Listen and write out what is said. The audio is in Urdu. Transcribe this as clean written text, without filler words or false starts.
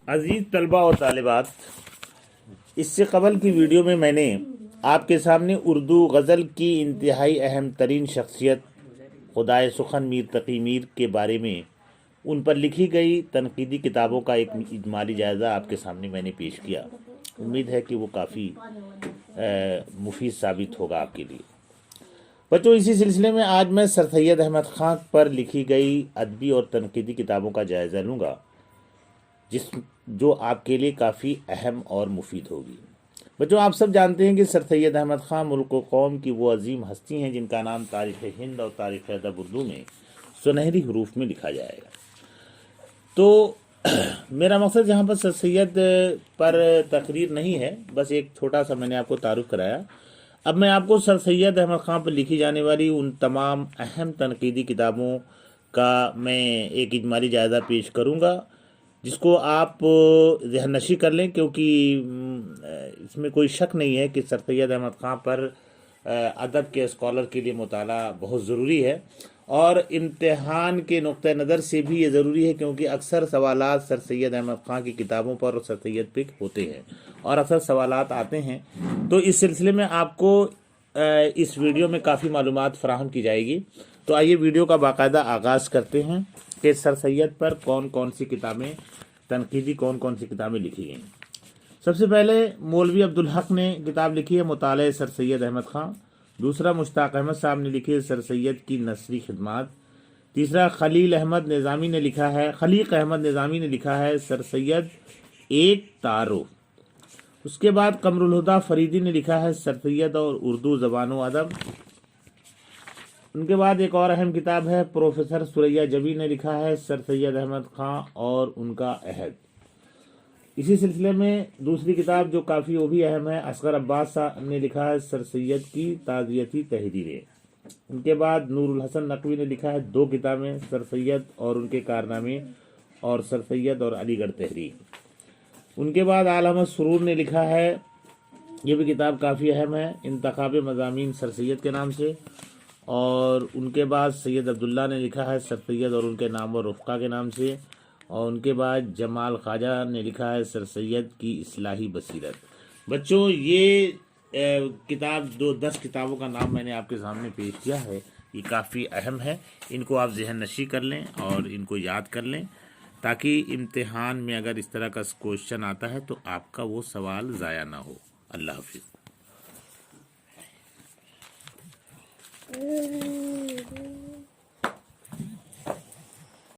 عزیز طلبہ اور طالبات، اس سے قبل کی ویڈیو میں نے آپ کے سامنے اردو غزل کی انتہائی اہم ترین شخصیت خدائے سخن میر تقی میر کے بارے میں ان پر لکھی گئی تنقیدی کتابوں کا ایک اجمالی جائزہ آپ کے سامنے میں نے پیش کیا۔ امید ہے کہ وہ کافی مفید ثابت ہوگا آپ کے لیے۔ بچوں، اسی سلسلے میں آج میں سر سید احمد خان پر لکھی گئی ادبی اور تنقیدی کتابوں کا جائزہ لوں گا، جو آپ کے لیے کافی اہم اور مفید ہوگی۔ بچوں، آپ سب جانتے ہیں کہ سر سید احمد خان ملک و قوم کی وہ عظیم ہستی ہیں جن کا نام تاریخ ہند اور تاریخ ادب اردو میں سنہری حروف میں لکھا جائے گا۔ تو میرا مقصد یہاں پر سر سید پر تقریر نہیں ہے، بس ایک چھوٹا سا میں نے آپ کو تعارف کرایا۔ اب میں آپ کو سر سید احمد خان پر لکھی جانے والی ان تمام اہم تنقیدی کتابوں کا میں ایک اجمالی جائزہ پیش کروں گا، جس کو آپ ذہن نشی کر لیں، کیونکہ اس میں کوئی شک نہیں ہے کہ سر سید احمد خان پر ادب کے اسکالر کے لیے مطالعہ بہت ضروری ہے، اور امتحان کے نقطہ نظر سے بھی یہ ضروری ہے، کیونکہ اکثر سوالات سر سید احمد خان کی کتابوں پر اور سر سید پہ ہوتے ہیں اور اکثر سوالات آتے ہیں۔ تو اس سلسلے میں آپ کو اس ویڈیو میں کافی معلومات فراہم کی جائے گی۔ تو آئیے ویڈیو کا باقاعدہ آغاز کرتے ہیں کہ سر سید پر کون کون سی کتابیں تنقیدی کتابیں لکھی گئیں۔ سب سے پہلے مولوی عبدالحق نے کتاب لکھی ہے مطالعہ سر سید احمد خان۔ دوسرا مشتاق احمد صاحب نے لکھی ہے سر سید کی نثری خدمات۔ تیسرا خلیق احمد نظامی نے لکھا ہے سر سید ایک تعارف۔ اس کے بعد قمر الہدیٰ فریدی نے لکھا ہے سر سید اور اردو زبان و ادب۔ ان کے بعد ایک اور اہم کتاب ہے پروفیسر ثریا جبی نے لکھا ہے سر سید احمد خان اور ان کا عہد۔ اسی سلسلے میں دوسری کتاب جو کافی وہ بھی اہم ہے، اصغر عباس صاحب نے لکھا ہے سر سید کی تعزیتی تحریریں۔ ان کے بعد نور الحسن نقوی نے لکھا ہے 2 کتابیں، سر سید اور ان کے کارنامے اور سر سید اور علی گڑھ تحریک۔ ان کے بعد آل احمد سرور نے لکھا ہے، یہ بھی کتاب کافی اہم ہے، انتخاب مضامین سر سید کے نام سے۔ اور ان کے بعد سید عبداللہ نے لکھا ہے سر سید اور ان کے نام و رفقا کے نام سے۔ اور ان کے بعد جمال خواجہ نے لکھا ہے سر سید کی اصلاحی بصیرت۔ بچوں، یہ کتاب 10 کتابوں کا نام میں نے آپ کے سامنے پیش کیا ہے، یہ کافی اہم ہے۔ ان کو آپ ذہن نشی کر لیں اور ان کو یاد کر لیں، تاکہ امتحان میں اگر اس طرح کا کوشچن آتا ہے تو آپ کا وہ سوال ضائع نہ ہو۔ اللہ حافظ۔